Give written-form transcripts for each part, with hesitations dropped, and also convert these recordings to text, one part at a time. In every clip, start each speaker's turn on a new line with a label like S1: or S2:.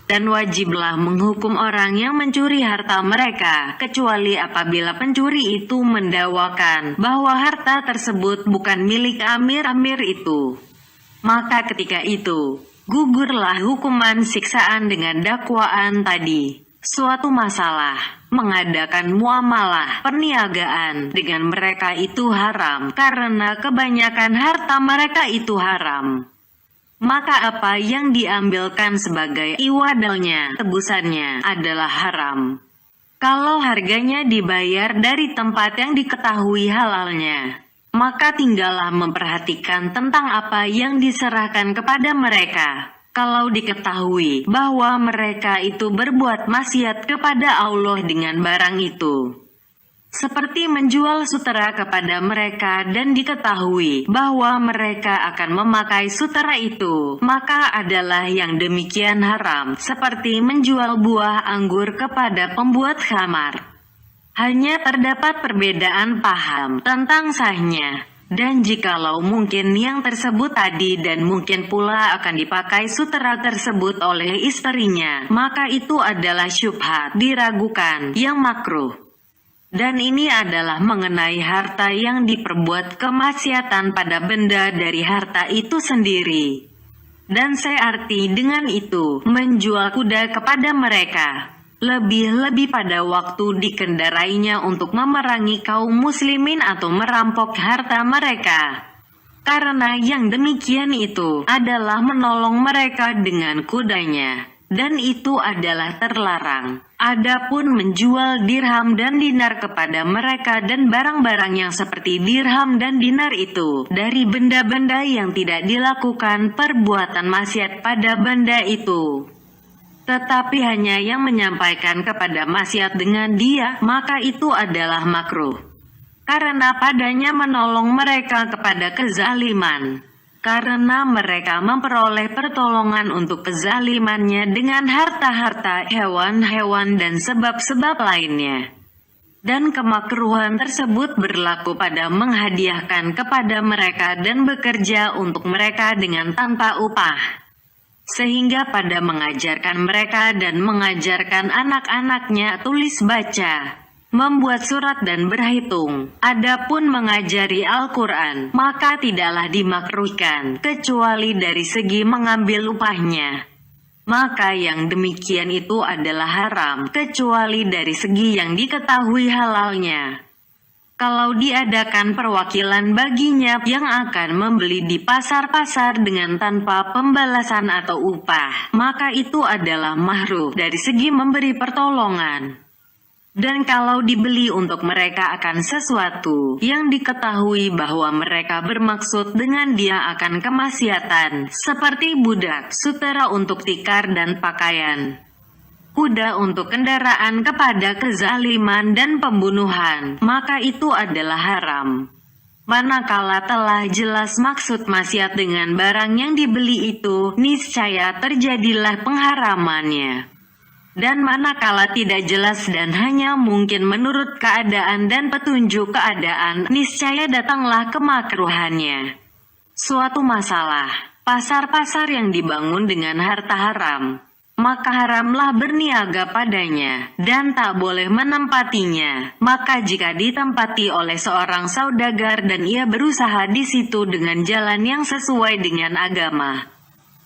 S1: Dan wajiblah menghukum orang yang mencuri harta mereka, kecuali apabila pencuri itu mendakwakan bahwa harta tersebut bukan milik amir-amir itu. Maka ketika itu, gugurlah hukuman siksaan dengan dakwaan tadi. Suatu masalah, mengadakan muamalah perniagaan dengan mereka itu haram, karena kebanyakan harta mereka itu haram. Maka apa yang diambilkan sebagai iwadalnya, tebusannya, adalah haram. Kalau harganya dibayar dari tempat yang diketahui halalnya, maka tinggallah memperhatikan tentang apa yang diserahkan kepada mereka. Kalau diketahui bahwa mereka itu berbuat maksiat kepada Allah dengan barang itu, seperti menjual sutera kepada mereka dan diketahui bahwa mereka akan memakai sutera itu, maka adalah yang demikian haram, seperti menjual buah anggur kepada pembuat khamar. Hanya terdapat perbedaan paham tentang sahnya, dan jikalau mungkin yang tersebut tadi dan mungkin pula akan dipakai sutera tersebut oleh istrinya, maka itu adalah syubhat, diragukan, yang makruh. Dan ini adalah mengenai harta yang diperbuat kemaksiatan pada benda dari harta itu sendiri. Dan searti dengan itu, menjual kuda kepada mereka, lebih-lebih pada waktu dikendarainya untuk memerangi kaum muslimin atau merampok harta mereka. Karena yang demikian itu adalah menolong mereka dengan kudanya, dan itu adalah terlarang. Adapun menjual dirham dan dinar kepada mereka dan barang-barang yang seperti dirham dan dinar itu dari benda-benda yang tidak dilakukan perbuatan maksiat pada benda itu, tetapi hanya yang menyampaikan kepada maksiat dengan dia, maka itu adalah makruh. Karena padanya menolong mereka kepada kezaliman. Karena mereka memperoleh pertolongan untuk kezalimannya dengan harta-harta, hewan-hewan dan sebab-sebab lainnya. Dan kemakruhan tersebut berlaku pada menghadiahkan kepada mereka dan bekerja untuk mereka dengan tanpa upah. Sehingga pada mengajarkan mereka dan mengajarkan anak-anaknya tulis baca, membuat surat dan berhitung, adapun mengajari Al-Quran, maka tidaklah dimakruhkan, kecuali dari segi mengambil upahnya. Maka yang demikian itu adalah haram, kecuali dari segi yang diketahui halalnya. Kalau diadakan perwakilan baginya yang akan membeli di pasar-pasar dengan tanpa pembalasan atau upah, maka itu adalah mahruh dari segi memberi pertolongan. Dan kalau dibeli untuk mereka akan sesuatu yang diketahui bahwa mereka bermaksud dengan dia akan kemaksiatan, seperti budak, sutera untuk tikar dan pakaian, kuda untuk kendaraan kepada kezaliman dan pembunuhan, maka itu adalah haram. Manakala telah jelas maksud maksiat dengan barang yang dibeli itu, niscaya terjadilah pengharamannya. Dan manakala tidak jelas dan hanya mungkin menurut keadaan dan petunjuk keadaan, niscaya datanglah kemakruhannya. Suatu masalah, pasar-pasar yang dibangun dengan harta haram, maka haramlah berniaga padanya, dan tak boleh menempatinya. Maka jika ditempati oleh seorang saudagar dan ia berusaha di situ dengan jalan yang sesuai dengan agama,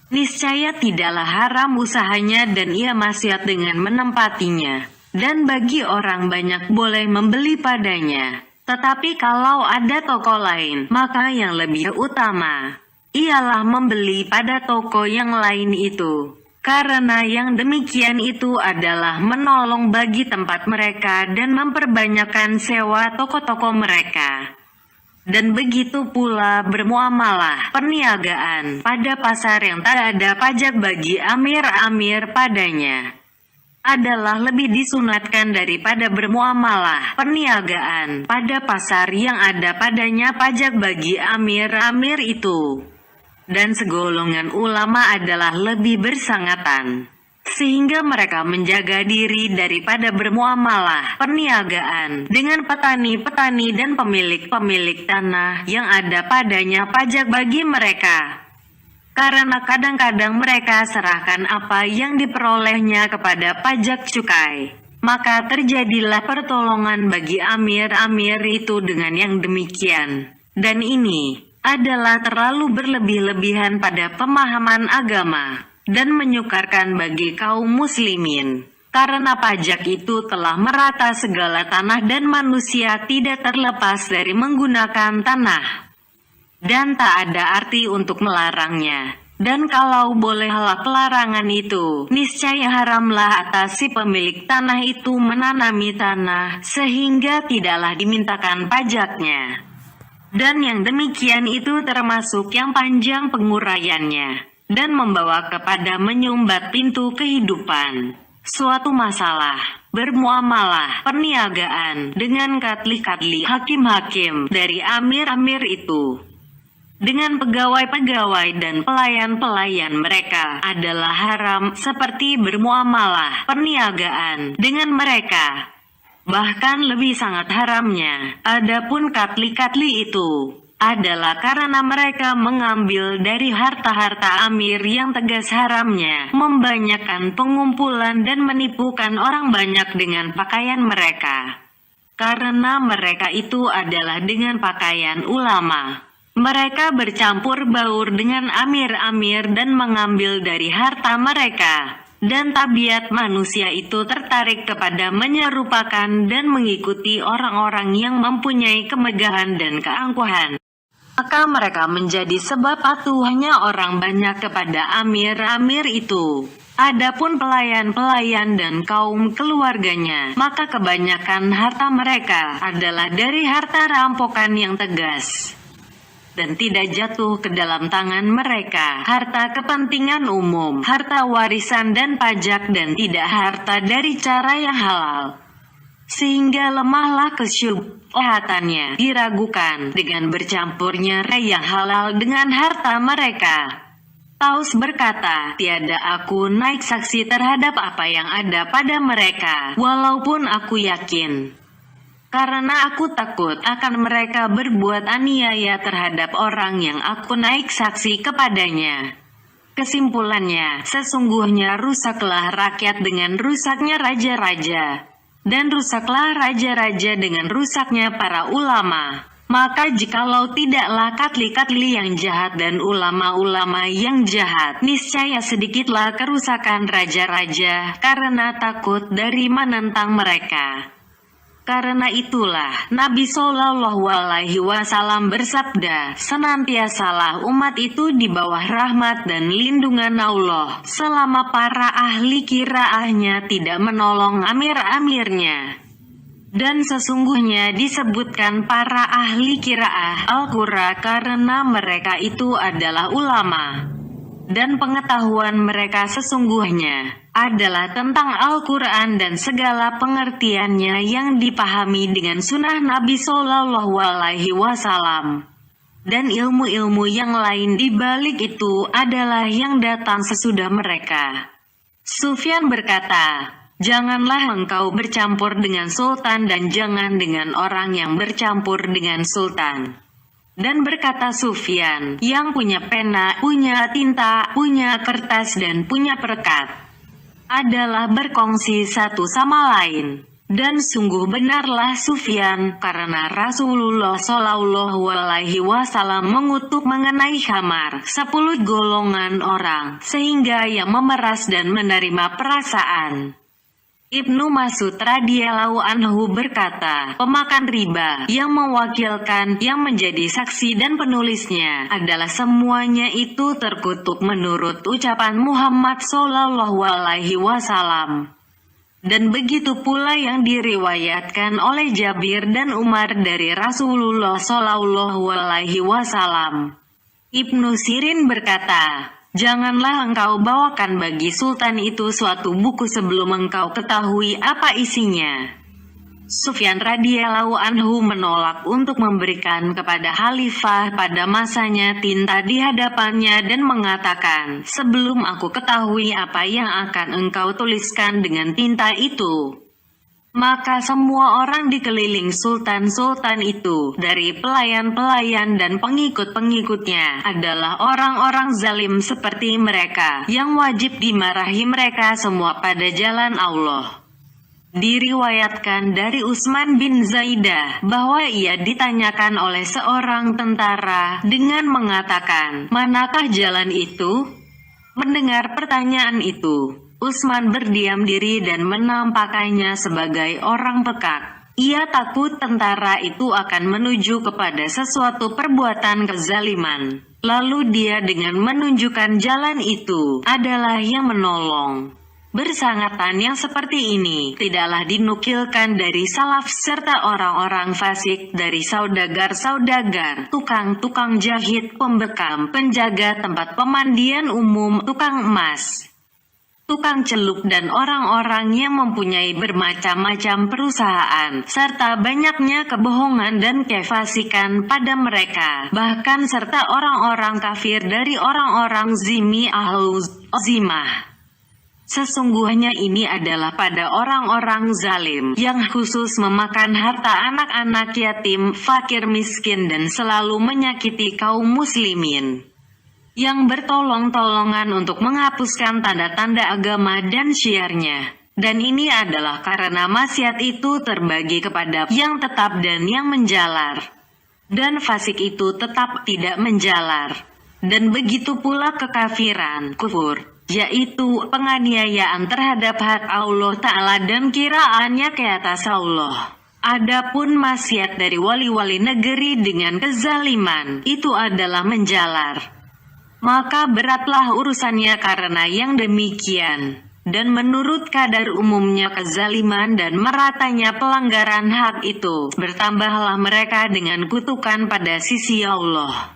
S1: niscaya tidaklah haram usahanya dan ia maksiat dengan menempatinya. Dan bagi orang banyak boleh membeli padanya. Tetapi kalau ada toko lain, maka yang lebih utama ialah membeli pada toko yang lain itu. Karena yang demikian itu adalah menolong bagi tempat mereka dan memperbanyakkan sewa toko-toko mereka. Dan begitu pula bermuamalah perniagaan pada pasar yang tak ada pajak bagi amir-amir padanya adalah lebih disunatkan daripada bermuamalah perniagaan pada pasar yang ada padanya pajak bagi amir-amir itu. Dan segolongan ulama adalah lebih bersangatan, sehingga mereka menjaga diri daripada bermuamalah perniagaan dengan petani-petani dan pemilik-pemilik tanah yang ada padanya pajak bagi mereka. karena kadang-kadang mereka serahkan apa yang diperolehnya kepada pajak cukai. Maka terjadilah pertolongan bagi amir-amir itu dengan yang demikian. Dan ini adalah terlalu berlebih-lebihan pada pemahaman agama dan menyukarkan bagi kaum muslimin. Karena pajak itu telah merata segala tanah dan manusia tidak terlepas dari menggunakan tanah. Dan tak ada arti untuk melarangnya. Dan kalau bolehlah pelarangan itu, niscaya haramlah atas si pemilik tanah itu menanami tanah, sehingga tidaklah dimintakan pajaknya. Dan yang demikian itu termasuk yang panjang penguraiannya, dan membawa kepada menyumbat pintu kehidupan. Suatu masalah, bermuamalah, perniagaan, dengan katli-katli hakim-hakim dari amir-amir itu. Dengan pegawai-pegawai dan pelayan-pelayan mereka adalah haram seperti bermuamalah, perniagaan dengan mereka. Bahkan lebih sangat haramnya, adapun katli-katli itu adalah karena mereka mengambil dari harta-harta amir yang tegas haramnya, membanyakkan pengumpulan dan menipukan orang banyak dengan pakaian mereka. Karena mereka itu adalah dengan pakaian ulama. Mereka bercampur baur dengan amir-amir dan mengambil dari harta mereka. Dan tabiat manusia itu tertarik kepada menyerupakan dan mengikuti orang-orang yang mempunyai kemegahan dan keangkuhan. Maka mereka menjadi sebab patuhnya orang banyak kepada amir-amir itu. Adapun pelayan-pelayan dan kaum keluarganya, maka kebanyakan harta mereka adalah dari harta rampokan yang tegas. Dan tidak jatuh ke dalam tangan mereka harta kepentingan umum, harta warisan dan pajak, dan tidak harta dari cara yang halal. Sehingga lemahlah kesyubhatannya, diragukan dengan bercampurnya yang halal dengan harta mereka. Taus berkata, tiada aku naik saksi terhadap apa yang ada pada mereka, walaupun aku yakin. Karena aku takut akan mereka berbuat aniaya terhadap orang yang aku naik saksi kepadanya. Kesimpulannya, sesungguhnya rusaklah rakyat dengan rusaknya raja-raja, dan rusaklah raja-raja dengan rusaknya para ulama. Maka jikalau tidaklah katli-katli yang jahat dan ulama-ulama yang jahat, niscaya sedikitlah kerusakan raja-raja karena takut dari menentang mereka. Karena itulah Nabi Shallallahu Alaihi Wasallam bersabda, senantiasalah umat itu di bawah rahmat dan lindungan Allah selama para ahli qiraahnya tidak menolong amir-amirnya. Dan sesungguhnya disebutkan para ahli qiraah Al-Qur'an karena mereka itu adalah ulama. Dan pengetahuan mereka sesungguhnya adalah tentang Al-Quran dan segala pengertiannya yang dipahami dengan sunnah Nabi Shallallahu Alaihi Wasallam. Dan ilmu-ilmu yang lain di balik itu adalah yang datang sesudah mereka. Sufyan berkata, janganlah engkau bercampur dengan sultan dan jangan dengan orang yang bercampur dengan sultan. Dan berkata Sufyan, yang punya pena, punya tinta, punya kertas dan punya perekat adalah berkongsi satu sama lain. Dan sungguh benarlah Sufyan, karena Rasulullah Shallallahu Alaihi Wasallam mengutuk mengenai khamar 10 golongan orang, sehingga yang memeras dan menerima perasaan. Ibnu Mas'ud radhiyallahu anhu berkata, pemakan riba yang mewakilkan yang menjadi saksi dan penulisnya adalah semuanya itu terkutuk menurut ucapan Muhammad Shallallahu Alaihi Wasallam. Dan begitu pula yang diriwayatkan oleh Jabir dan Umar dari Rasulullah Shallallahu Alaihi Wasallam. Ibnu Sirin berkata, janganlah engkau bawakan bagi sultan itu suatu buku sebelum engkau ketahui apa isinya. Sufyan radhiyallahu anhu menolak untuk memberikan kepada khalifah pada masanya tinta di hadapannya dan mengatakan, sebelum aku ketahui apa yang akan engkau tuliskan dengan tinta itu, Maka semua orang di keliling sultan-sultan itu, dari pelayan-pelayan dan pengikut-pengikutnya, adalah orang-orang zalim seperti mereka, yang wajib dimarahi mereka semua pada jalan Allah. Diriwayatkan dari Utsman bin Zaidah, bahwa ia ditanyakan oleh seorang tentara, dengan mengatakan, "Manakah jalan itu?" Mendengar pertanyaan itu, Utsman berdiam diri dan menampakkannya sebagai orang pekak. Ia takut tentara itu akan menuju kepada sesuatu perbuatan kezaliman. Lalu dia dengan menunjukkan jalan itu adalah yang menolong. Bersangatan yang seperti ini tidaklah dinukilkan dari salaf serta orang-orang fasik, dari saudagar-saudagar, tukang-tukang jahit, pembekam, penjaga tempat pemandian umum, tukang emas, tukang celup dan orang-orang yang mempunyai bermacam-macam perusahaan, serta banyaknya kebohongan dan kefasikan pada mereka, bahkan serta orang-orang kafir dari orang-orang zimmi ahlu zimah. Sesungguhnya ini adalah pada orang-orang zalim, yang khusus memakan harta anak-anak yatim, fakir miskin dan selalu menyakiti kaum muslimin, yang bertolong-tolongan untuk menghapuskan tanda-tanda agama dan syiarnya. Dan ini adalah karena maksiat itu terbagi kepada yang tetap dan yang menjalar. Dan fasik itu tetap tidak menjalar. Dan begitu pula kekafiran, kufur, yaitu penganiayaan terhadap hak Allah Ta'ala dan kiraannya ke atas Allah. Adapun maksiat dari wali-wali negeri dengan kezaliman, itu adalah menjalar. Maka beratlah urusannya karena yang demikian. Dan menurut kadar umumnya kezaliman dan meratanya pelanggaran hak itu, bertambahlah mereka dengan kutukan pada sisi Allah.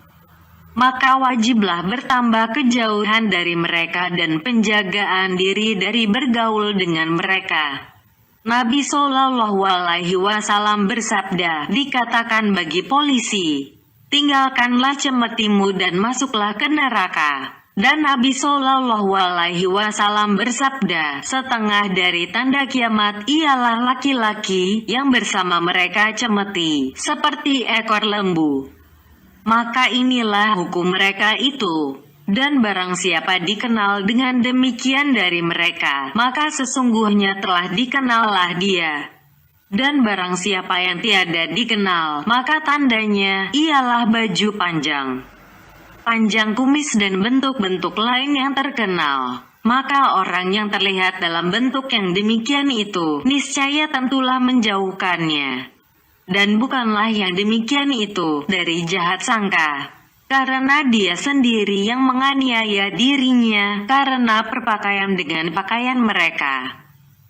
S1: Maka wajiblah bertambah kejauhan dari mereka dan penjagaan diri dari bergaul dengan mereka. Nabi Shallallahu Alaihi Wasallam bersabda, dikatakan bagi polisi, "Tinggalkanlah cemetimu dan masuklah ke neraka." Dan Nabi Shallallahu Alaihi Wasallam bersabda, setengah dari tanda kiamat ialah laki-laki yang bersama mereka cemeti, seperti ekor lembu. Maka inilah hukum mereka itu. Dan barang siapa dikenal dengan demikian dari mereka, maka sesungguhnya telah dikenallah dia. Dan barang siapa yang tiada dikenal, maka tandanya ialah baju panjang, panjang kumis dan bentuk-bentuk lain yang terkenal. Maka orang yang terlihat dalam bentuk yang demikian itu, niscaya tentulah menjauhkannya. Dan bukanlah yang demikian itu dari jahat sangka, karena dia sendiri yang menganiaya dirinya karena perpakaian dengan pakaian mereka.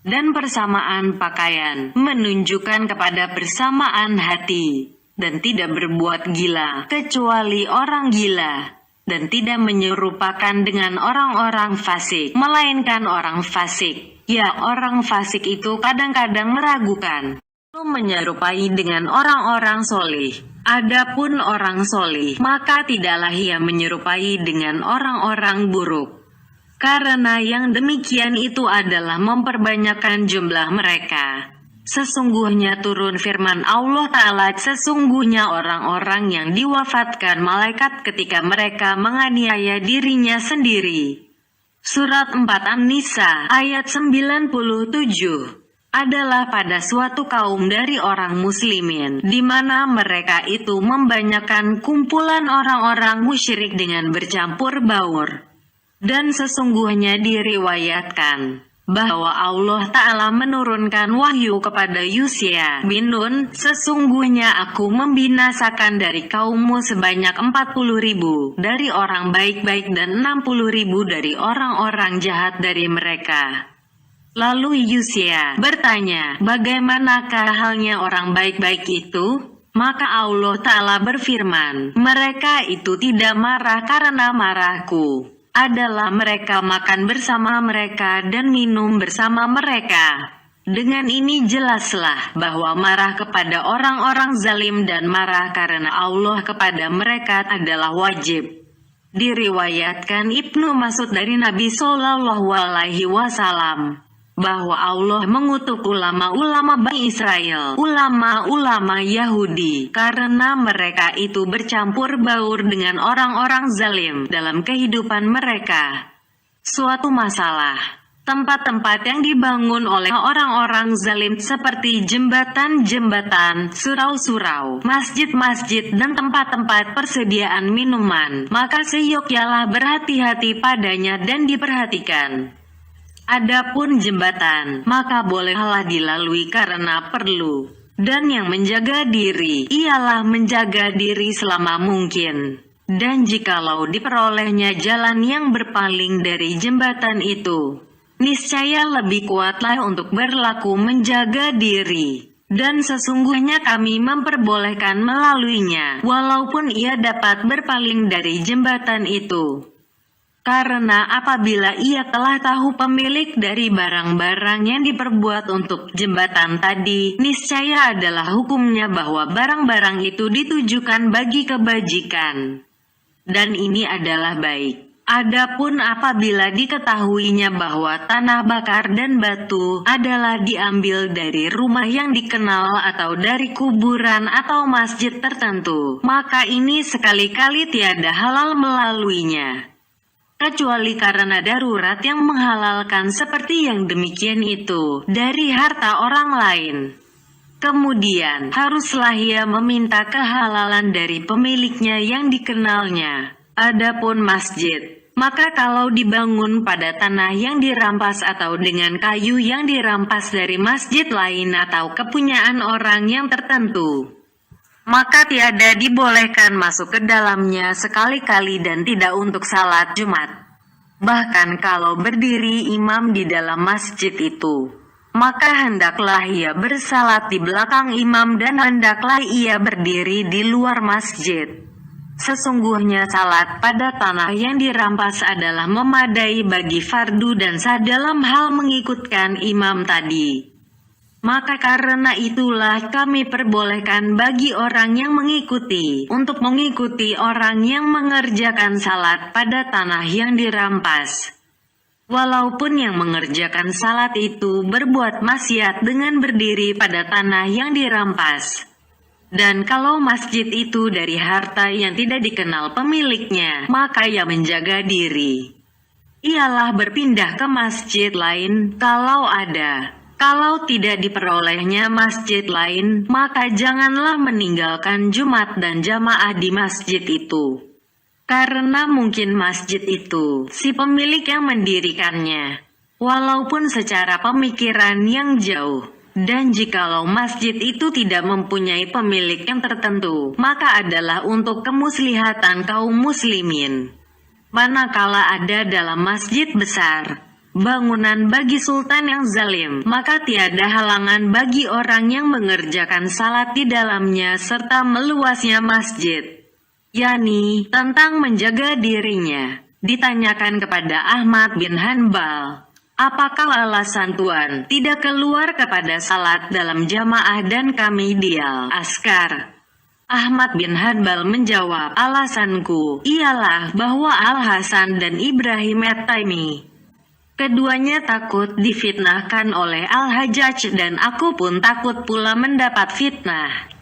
S1: Dan persamaan pakaian menunjukkan kepada persamaan hati, dan tidak berbuat gila kecuali orang gila, dan tidak menyerupakan dengan orang-orang fasik, melainkan orang fasik. Ya, orang fasik itu kadang-kadang meragukan, menyerupai dengan orang-orang solih. Adapun orang solih, maka tidaklah ia menyerupai dengan orang-orang buruk. Karena yang demikian itu adalah memperbanyakkan jumlah mereka. Sesungguhnya turun firman Allah Ta'ala, sesungguhnya orang-orang yang diwafatkan malaikat ketika mereka menganiaya dirinya sendiri. Surat 4 An-Nisa, ayat 97. Adalah pada suatu kaum dari orang muslimin, di mana mereka itu membanyakan kumpulan orang-orang musyrik dengan bercampur baur. Dan sesungguhnya diriwayatkan bahwa Allah Ta'ala menurunkan wahyu kepada Yusya bin Nun, sesungguhnya aku membinasakan dari kaummu sebanyak 40.000 dari orang baik-baik dan 60.000 dari orang-orang jahat dari mereka. Lalu Yusya bertanya, bagaimanakah halnya orang baik-baik itu? Maka Allah Ta'ala berfirman, mereka itu tidak marah karena marahku adalah mereka makan bersama mereka dan minum bersama mereka. Dengan ini jelaslah bahwa marah kepada orang-orang zalim dan marah karena Allah kepada mereka adalah wajib. Diriwayatkan Ibnu Mas'ud dari Nabi Shallallahu Alaihi Wasallam, bahwa Allah mengutuk ulama-ulama Bani Israel, ulama-ulama Yahudi, karena mereka itu bercampur baur dengan orang-orang zalim dalam kehidupan mereka. Suatu masalah, tempat-tempat yang dibangun oleh orang-orang zalim seperti jembatan-jembatan, surau-surau, masjid-masjid, dan tempat-tempat persediaan minuman, maka seyogyanya berhati-hati padanya dan diperhatikan. Adapun jembatan, maka bolehlah dilalui karena perlu. Dan yang menjaga diri, ialah menjaga diri selama mungkin. Dan jikalau diperolehnya jalan yang berpaling dari jembatan itu, niscaya lebih kuatlah untuk berlaku menjaga diri. Dan sesungguhnya kami memperbolehkan melaluinya, walaupun ia dapat berpaling dari jembatan itu. Karena apabila ia telah tahu pemilik dari barang-barang yang diperbuat untuk jembatan tadi, niscaya adalah hukumnya bahwa barang-barang itu ditujukan bagi kebajikan. Dan ini adalah baik. Adapun apabila diketahuinya bahwa tanah bakar dan batu adalah diambil dari rumah yang dikenal atau dari kuburan atau masjid tertentu, maka ini sekali-kali tiada halal melaluinya. Kecuali karena darurat yang menghalalkan seperti yang demikian itu dari harta orang lain. Kemudian haruslah ia meminta kehalalan dari pemiliknya yang dikenalnya. Adapun masjid, maka kalau dibangun pada tanah yang dirampas atau dengan kayu yang dirampas dari masjid lain atau kepunyaan orang yang tertentu, maka tiada dibolehkan masuk ke dalamnya sekali-kali dan tidak untuk salat Jumat. Bahkan kalau berdiri imam di dalam masjid itu, maka hendaklah ia bersalat di belakang imam dan hendaklah ia berdiri di luar masjid. Sesungguhnya salat pada tanah yang dirampas adalah memadai bagi fardu dan sah dalam hal mengikutkan imam tadi. Maka karena itulah kami perbolehkan bagi orang yang mengikuti, untuk mengikuti orang yang mengerjakan salat pada tanah yang dirampas. Walaupun yang mengerjakan salat itu berbuat maksiat dengan berdiri pada tanah yang dirampas. Dan kalau masjid itu dari harta yang tidak dikenal pemiliknya, maka ia menjaga diri. Ialah berpindah ke masjid lain kalau ada. Kalau tidak diperolehnya masjid lain, maka janganlah meninggalkan Jumat dan jamaah di masjid itu. Karena mungkin masjid itu, si pemilik yang mendirikannya, walaupun secara pemikiran yang jauh. Dan jikalau masjid itu tidak mempunyai pemilik yang tertentu, maka adalah untuk kemuslihatan kaum muslimin. Manakala ada dalam masjid besar bangunan bagi sultan yang zalim, maka tiada halangan bagi orang yang mengerjakan salat di dalamnya serta meluasnya masjid, yakni tentang menjaga dirinya. Ditanyakan kepada Ahmad bin Hanbal, apakah alasan Tuan tidak keluar kepada salat dalam jamaah dan kami dial askar? Ahmad bin Hanbal menjawab, alasanku ialah bahwa Al-Hasan dan Ibrahim At-Taimi, keduanya takut difitnahkan oleh Al-Hajjaj dan aku pun takut pula mendapat fitnah.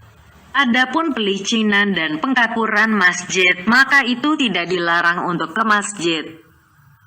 S1: Adapun pelicinan dan pengkapuran masjid, maka itu tidak dilarang untuk ke masjid.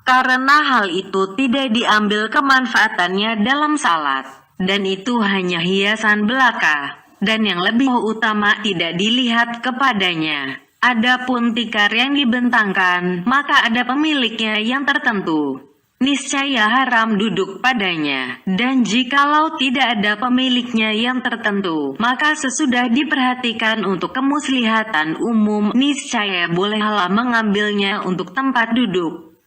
S1: Karena hal itu tidak diambil kemanfaatannya dalam salat, dan itu hanya hiasan belaka, dan yang lebih utama tidak dilihat kepadanya. Adapun tikar yang dibentangkan, maka ada pemiliknya yang tertentu. Niscaya haram duduk padanya, dan jikalau tidak ada pemiliknya yang tertentu, maka sesudah diperhatikan untuk kemuslihatan umum, niscaya bolehlah mengambilnya untuk tempat duduk.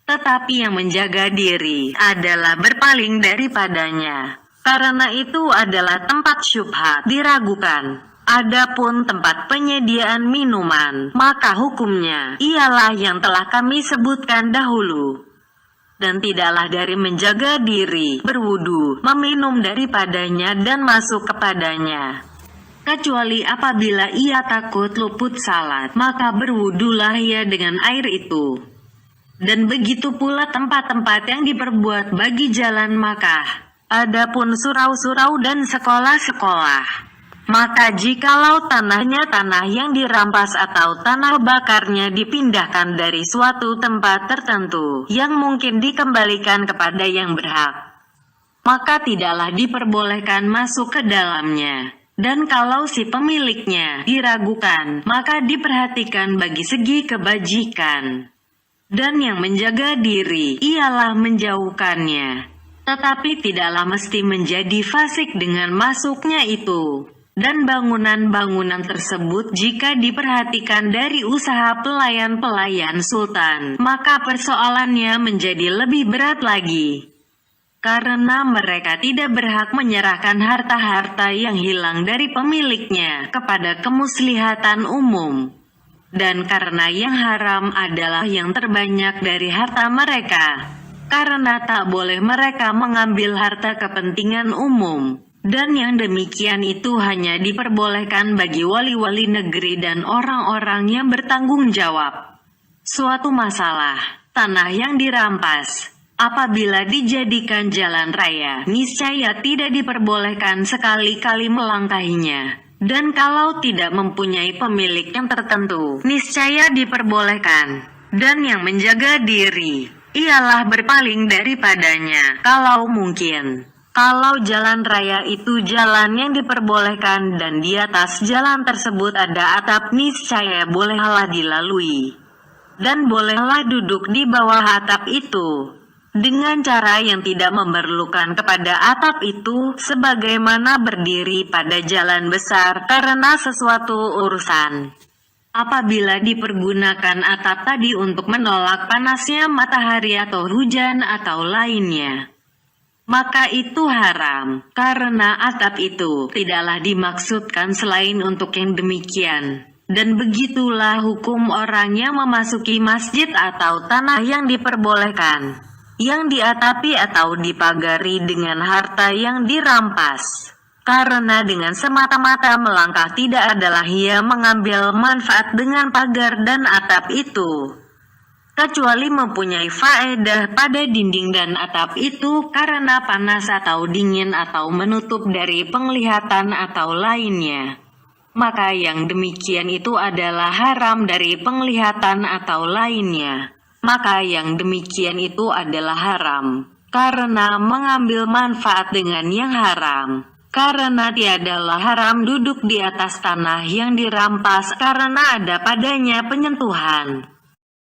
S1: Tetapi yang menjaga diri adalah berpaling daripadanya, karena itu adalah tempat syubhat diragukan. Adapun tempat penyediaan minuman, maka hukumnya ialah yang telah kami sebutkan dahulu. Dan tidaklah dari menjaga diri, berwudu, meminum daripadanya dan masuk kepadanya. Kecuali apabila ia takut luput salat, maka berwudulah ia dengan air itu. Dan begitu pula tempat-tempat yang diperbuat bagi jalan Makkah. Adapun surau-surau dan sekolah-sekolah, maka jikalau tanahnya tanah yang dirampas atau tanah bakarnya dipindahkan dari suatu tempat tertentu yang mungkin dikembalikan kepada yang berhak, maka tidaklah diperbolehkan masuk ke dalamnya. Dan kalau si pemiliknya diragukan, maka diperhatikan bagi segi kebajikan. Dan yang menjaga diri ialah menjauhkannya. Tetapi tidaklah mesti menjadi fasik dengan masuknya itu. Dan bangunan-bangunan tersebut jika diperhatikan dari usaha pelayan-pelayan sultan, maka persoalannya menjadi lebih berat lagi. Karena mereka tidak berhak menyerahkan harta-harta yang hilang dari pemiliknya kepada kemuslihatan umum. Dan karena yang haram adalah yang terbanyak dari harta mereka, karena tak boleh mereka mengambil harta kepentingan umum. Dan yang demikian itu hanya diperbolehkan bagi wali-wali negeri dan orang-orang yang bertanggung jawab. Suatu masalah, tanah yang dirampas, apabila dijadikan jalan raya, niscaya tidak diperbolehkan sekali-kali melangkahinya. Dan kalau tidak mempunyai pemilik yang tertentu, niscaya diperbolehkan. Dan yang menjaga diri, ialah berpaling daripadanya, kalau mungkin. Kalau jalan raya itu jalan yang diperbolehkan dan di atas jalan tersebut ada atap, niscaya bolehlah dilalui. Dan bolehlah duduk di bawah atap itu, dengan cara yang tidak memerlukan kepada atap itu, sebagaimana berdiri pada jalan besar karena sesuatu urusan. Apabila dipergunakan atap tadi untuk menolak panasnya matahari atau hujan atau lainnya, maka itu haram, karena atap itu tidaklah dimaksudkan selain untuk yang demikian. Dan begitulah hukum orang yang memasuki masjid atau tanah yang diperbolehkan, yang diatapi atau dipagari dengan harta yang dirampas. Karena dengan semata-mata melangkah tidak adalah ia mengambil manfaat dengan pagar dan atap itu, kecuali mempunyai faedah pada dinding dan atap itu karena panas atau dingin atau menutup dari penglihatan atau lainnya. Maka yang demikian itu adalah haram dari penglihatan atau lainnya. Maka yang demikian itu adalah haram, karena mengambil manfaat dengan yang haram. Karena tiadalah haram duduk di atas tanah yang dirampas karena ada padanya penyentuhan.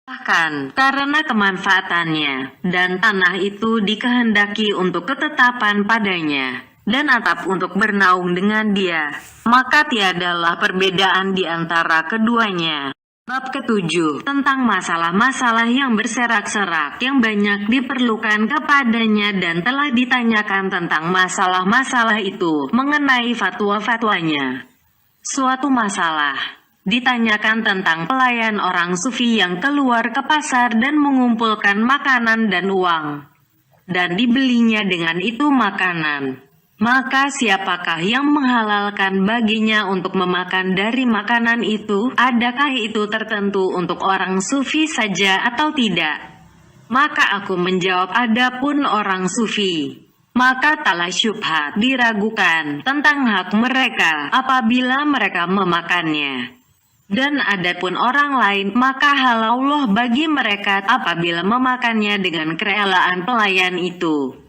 S1: Bahkan karena kemanfaatannya, dan tanah itu dikehendaki untuk ketetapan padanya, dan atap untuk bernaung dengan dia, maka tiadalah perbedaan di antara keduanya. Bab ke-7 tentang masalah-masalah yang berserak-serak yang banyak diperlukan kepadanya dan telah ditanyakan tentang masalah-masalah itu mengenai fatwa-fatwanya. Suatu masalah ditanyakan tentang pelayan orang sufi yang keluar ke pasar dan mengumpulkan makanan dan uang, dan dibelinya dengan itu makanan. Maka siapakah yang menghalalkan baginya untuk memakan dari makanan itu? Adakah itu tertentu untuk orang sufi saja atau tidak? Maka aku menjawab, adapun orang sufi, maka taklah syubhat diragukan tentang hak mereka apabila mereka memakannya. Dan adapun orang lain, maka halallah bagi mereka apabila memakannya dengan kerelaan pelayan itu.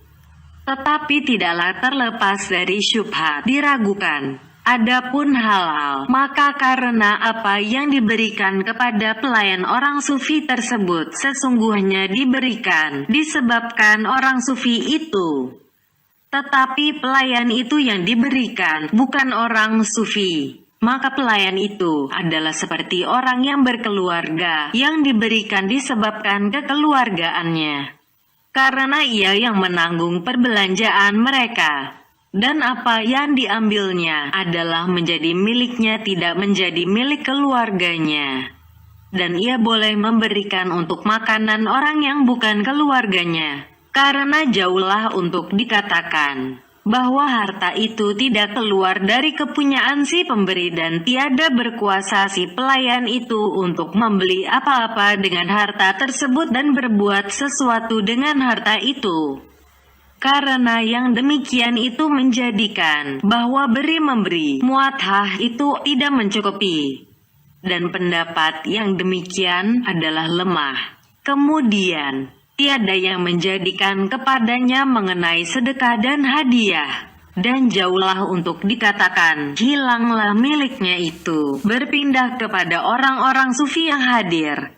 S1: Tetapi tidaklah terlepas dari syubhat diragukan. Adapun halal, maka karena apa yang diberikan kepada pelayan orang sufi tersebut sesungguhnya diberikan disebabkan orang sufi itu. Tetapi pelayan itu yang diberikan bukan orang sufi, maka pelayan itu adalah seperti orang yang berkeluarga yang diberikan disebabkan kekeluargaannya. Karena ia yang menanggung perbelanjaan mereka, dan apa yang diambilnya adalah menjadi miliknya, tidak menjadi milik keluarganya. Dan ia boleh memberikan untuk makanan orang yang bukan keluarganya, karena jauhlah untuk dikatakan, bahwa harta itu tidak keluar dari kepunyaan si pemberi dan tiada berkuasa si pelayan itu untuk membeli apa-apa dengan harta tersebut dan berbuat sesuatu dengan harta itu. Karena yang demikian itu menjadikan bahwa beri-memberi muathah itu tidak mencukupi. Dan pendapat yang demikian adalah lemah. Kemudian, tiada yang menjadikan kepadanya mengenai sedekah dan hadiah. Dan jauhlah untuk dikatakan, hilanglah miliknya itu, berpindah kepada orang-orang sufi yang hadir,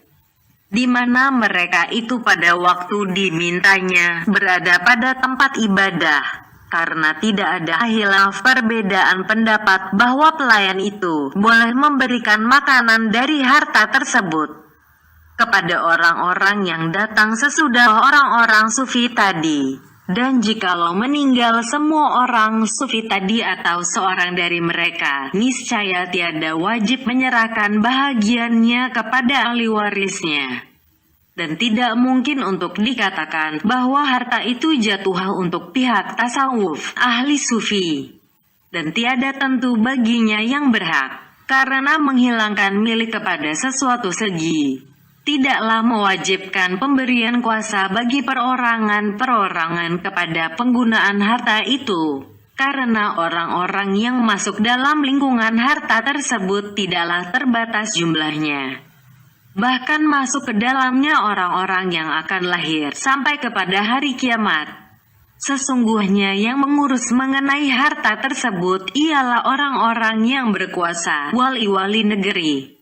S1: di mana mereka itu pada waktu dimintanya berada pada tempat ibadah. Karena tidak ada khilaf perbedaan pendapat bahwa pelayan itu boleh memberikan makanan dari harta tersebut kepada orang-orang yang datang sesudah orang-orang sufi tadi. Dan jikalau meninggal semua orang sufi tadi atau seorang dari mereka, niscaya tiada wajib menyerahkan bahagiannya kepada ahli warisnya. Dan tidak mungkin untuk dikatakan bahwa harta itu jatuh untuk pihak tasawuf, ahli sufi. Dan tiada tentu baginya yang berhak, karena menghilangkan milik kepada sesuatu segi tidaklah mewajibkan pemberian kuasa bagi perorangan-perorangan kepada penggunaan harta itu. Karena orang-orang yang masuk dalam lingkungan harta tersebut tidaklah terbatas jumlahnya. Bahkan masuk ke dalamnya orang-orang yang akan lahir sampai kepada hari kiamat. Sesungguhnya yang mengurus mengenai harta tersebut ialah orang-orang yang berkuasa, wali-wali negeri.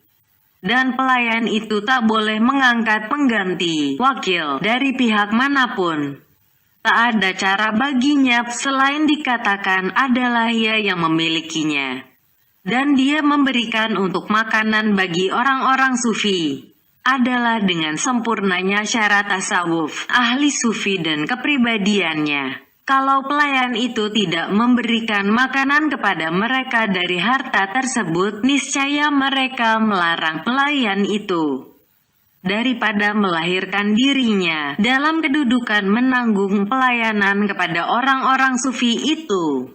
S1: Dan pelayan itu tak boleh mengangkat pengganti, wakil, dari pihak manapun. Tak ada cara baginya selain dikatakan adalah ia yang memilikinya. Dan dia memberikan untuk makanan bagi orang-orang sufi adalah dengan sempurnanya syarat tasawuf, ahli sufi dan kepribadiannya. Kalau pelayan itu tidak memberikan makanan kepada mereka dari harta tersebut, niscaya mereka melarang pelayan itu daripada melahirkan dirinya dalam kedudukan menanggung pelayanan kepada orang-orang sufi itu.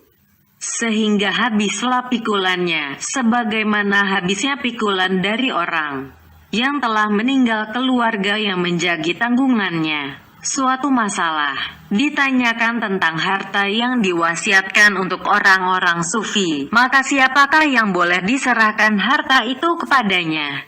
S1: Sehingga habislah pikulannya, sebagaimana habisnya pikulan dari orang yang telah meninggal keluarga yang menjagi tanggungannya. Suatu masalah ditanyakan tentang harta yang diwasiatkan untuk orang-orang sufi, maka siapakah yang boleh diserahkan harta itu kepadanya?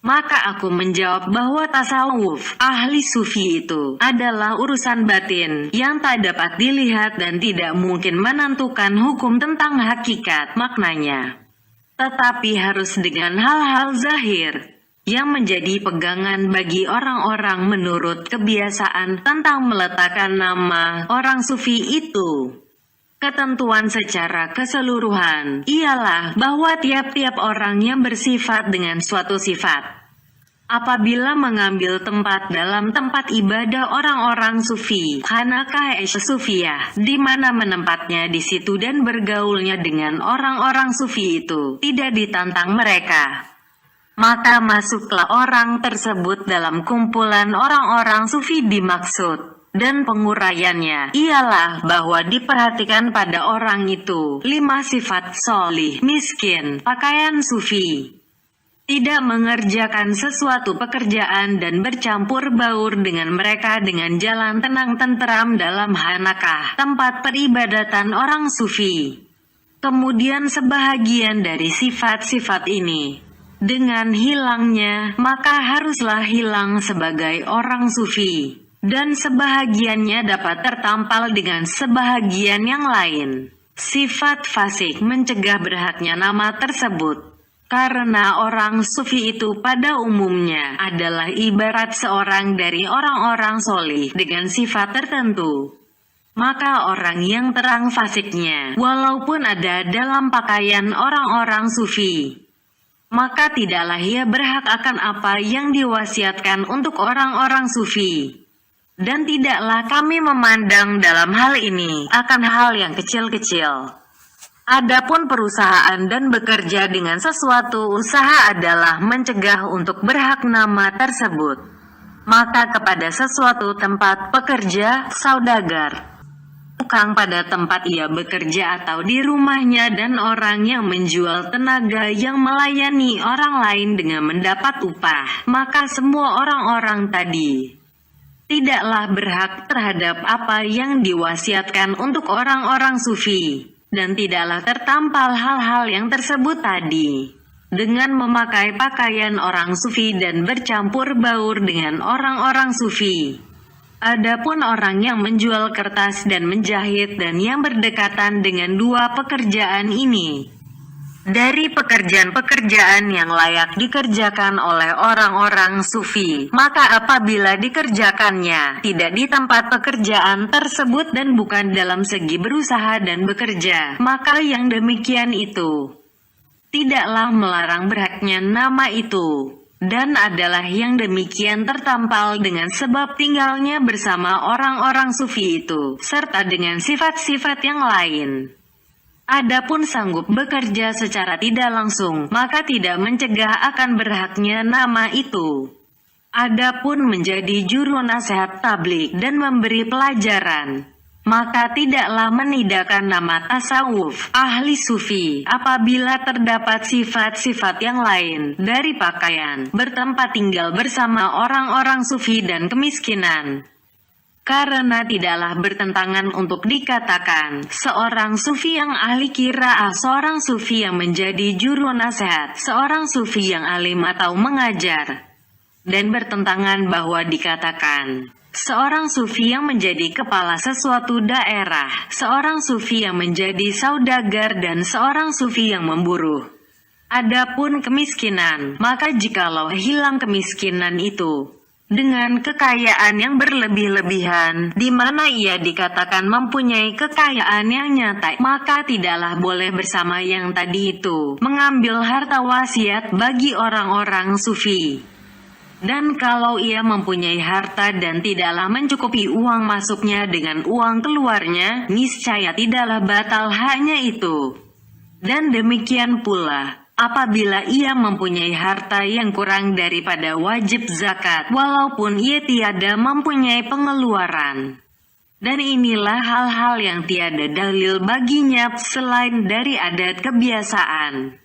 S1: Maka aku menjawab bahwa tasawuf, ahli sufi itu adalah urusan batin yang tak dapat dilihat dan tidak mungkin menentukan hukum tentang hakikat maknanya. Tetapi harus dengan hal-hal zahir yang menjadi pegangan bagi orang-orang menurut kebiasaan tentang meletakkan nama orang sufi itu. Ketentuan secara keseluruhan ialah bahwa tiap-tiap orang yang bersifat dengan suatu sifat, apabila mengambil tempat dalam tempat ibadah orang-orang sufi, Hanakah Sufiyah, di mana menempatnya di situ dan bergaulnya dengan orang-orang sufi itu tidak ditantang mereka, maka masuklah orang tersebut dalam kumpulan orang-orang sufi dimaksud. Dan penguraiannya ialah bahwa diperhatikan pada orang itu 5 sifat solih, miskin, pakaian sufi, tidak mengerjakan sesuatu pekerjaan dan bercampur baur dengan mereka dengan jalan tenang tenteram dalam hanakah, tempat peribadatan orang sufi. Kemudian sebahagian dari sifat-sifat ini dengan hilangnya, maka haruslah hilang sebagai orang sufi. Dan sebahagiannya dapat tertampal dengan sebahagian yang lain. Sifat fasik mencegah berhaknya nama tersebut. Karena orang sufi itu pada umumnya adalah ibarat seorang dari orang-orang solih dengan sifat tertentu. Maka orang yang terang fasiknya, walaupun ada dalam pakaian orang-orang sufi, maka tidaklah ia berhak akan apa yang diwasiatkan untuk orang-orang sufi. Dan tidaklah kami memandang dalam hal ini akan hal yang kecil-kecil. Adapun perusahaan dan bekerja dengan sesuatu usaha adalah mencegah untuk berhak nama tersebut. Maka kepada sesuatu tempat pekerja, saudagar, tukang pada tempat ia bekerja atau di rumahnya, dan orang yang menjual tenaga yang melayani orang lain dengan mendapat upah, maka semua orang-orang tadi tidaklah berhak terhadap apa yang diwasiatkan untuk orang-orang sufi, dan tidaklah tertampal hal-hal yang tersebut tadi dengan memakai pakaian orang sufi dan bercampur baur dengan orang-orang sufi. Adapun orang yang menjual kertas dan menjahit dan yang berdekatan dengan dua pekerjaan ini dari pekerjaan-pekerjaan yang layak dikerjakan oleh orang-orang sufi, maka apabila dikerjakannya tidak di tempat pekerjaan tersebut dan bukan dalam segi berusaha dan bekerja, maka yang demikian itu tidaklah melarang berhaknya nama itu, dan adalah yang demikian tertampal dengan sebab tinggalnya bersama orang-orang sufi itu, serta dengan sifat-sifat yang lain. Adapun sanggup bekerja secara tidak langsung, maka tidak mencegah akan berhaknya nama itu. Adapun menjadi juru nasihat tablik dan memberi pelajaran, maka tidaklah menidakkan nama tasawuf ahli sufi apabila terdapat sifat-sifat yang lain dari pakaian, bertempat tinggal bersama orang-orang sufi dan kemiskinan. Karena tidaklah bertentangan untuk dikatakan seorang sufi yang ahli qiraah, seorang sufi yang menjadi juru nasihat, seorang sufi yang alim atau mengajar, dan bertentangan bahwa dikatakan seorang sufi yang menjadi kepala sesuatu daerah, seorang sufi yang menjadi saudagar, dan seorang sufi yang memburu. Adapun kemiskinan, maka jikalau hilang kemiskinan itu dengan kekayaan yang berlebih-lebihan, di mana ia dikatakan mempunyai kekayaan yang nyata, maka tidaklah boleh bersama yang tadi itu mengambil harta wasiat bagi orang-orang sufi. Dan kalau ia mempunyai harta dan tidaklah mencukupi uang masuknya dengan uang keluarnya, niscaya tidaklah batal haknya itu. Dan demikian pula apabila ia mempunyai harta yang kurang daripada wajib zakat, walaupun ia tiada mempunyai pengeluaran. Dan inilah hal-hal yang tiada dalil baginya selain dari adat kebiasaan.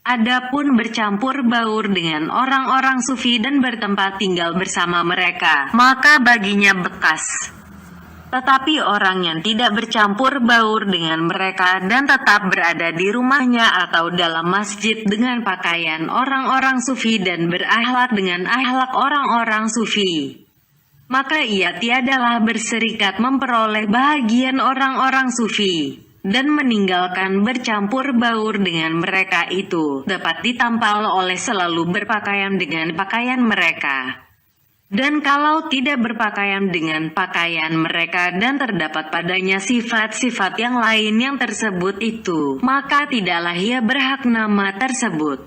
S1: Adapun bercampur baur dengan orang-orang sufi dan bertempat tinggal bersama mereka, maka baginya bekas. Tetapi orang yang tidak bercampur baur dengan mereka dan tetap berada di rumahnya atau dalam masjid dengan pakaian orang-orang sufi dan berakhlak dengan akhlak orang-orang sufi, maka ia tiadalah berserikat memperoleh bahagian orang-orang sufi, dan meninggalkan bercampur baur dengan mereka itu dapat ditampal oleh selalu berpakaian dengan pakaian mereka. Dan kalau tidak berpakaian dengan pakaian mereka dan terdapat padanya sifat-sifat yang lain yang tersebut itu, maka tidaklah ia berhak nama tersebut,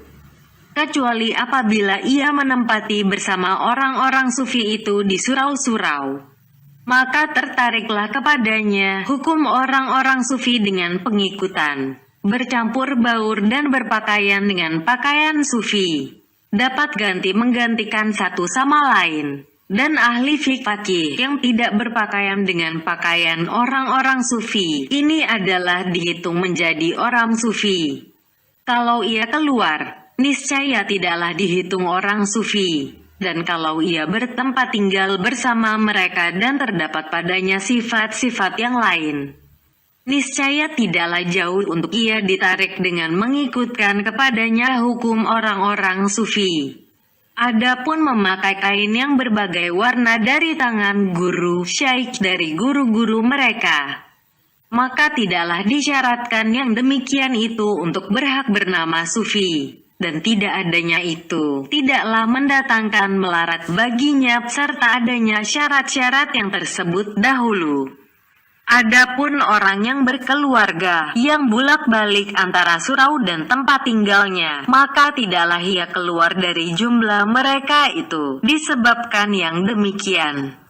S1: kecuali apabila ia menempati bersama orang-orang sufi itu di surau-surau. Maka tertariklah kepadanya hukum orang-orang sufi dengan pengikutan, bercampur baur dan berpakaian dengan pakaian sufi, dapat menggantikan satu sama lain. Dan ahli fikih yang tidak berpakaian dengan pakaian orang-orang sufi, ini adalah dihitung menjadi orang sufi. Kalau ia keluar, niscaya tidaklah dihitung orang sufi. Dan kalau ia bertempat tinggal bersama mereka dan terdapat padanya sifat-sifat yang lain, niscaya tidaklah jauh untuk ia ditarik dengan mengikutkan kepadanya hukum orang-orang sufi. Adapun memakai kain yang berbagai warna dari tangan guru syaikh dari guru-guru mereka, maka tidaklah disyaratkan yang demikian itu untuk berhak bernama sufi. Dan tidak adanya itu tidaklah mendatangkan melarat baginya serta adanya syarat-syarat yang tersebut dahulu. Adapun orang yang berkeluarga, yang bolak-balik antara surau dan tempat tinggalnya, maka tidaklah ia keluar dari jumlah mereka itu, disebabkan yang demikian.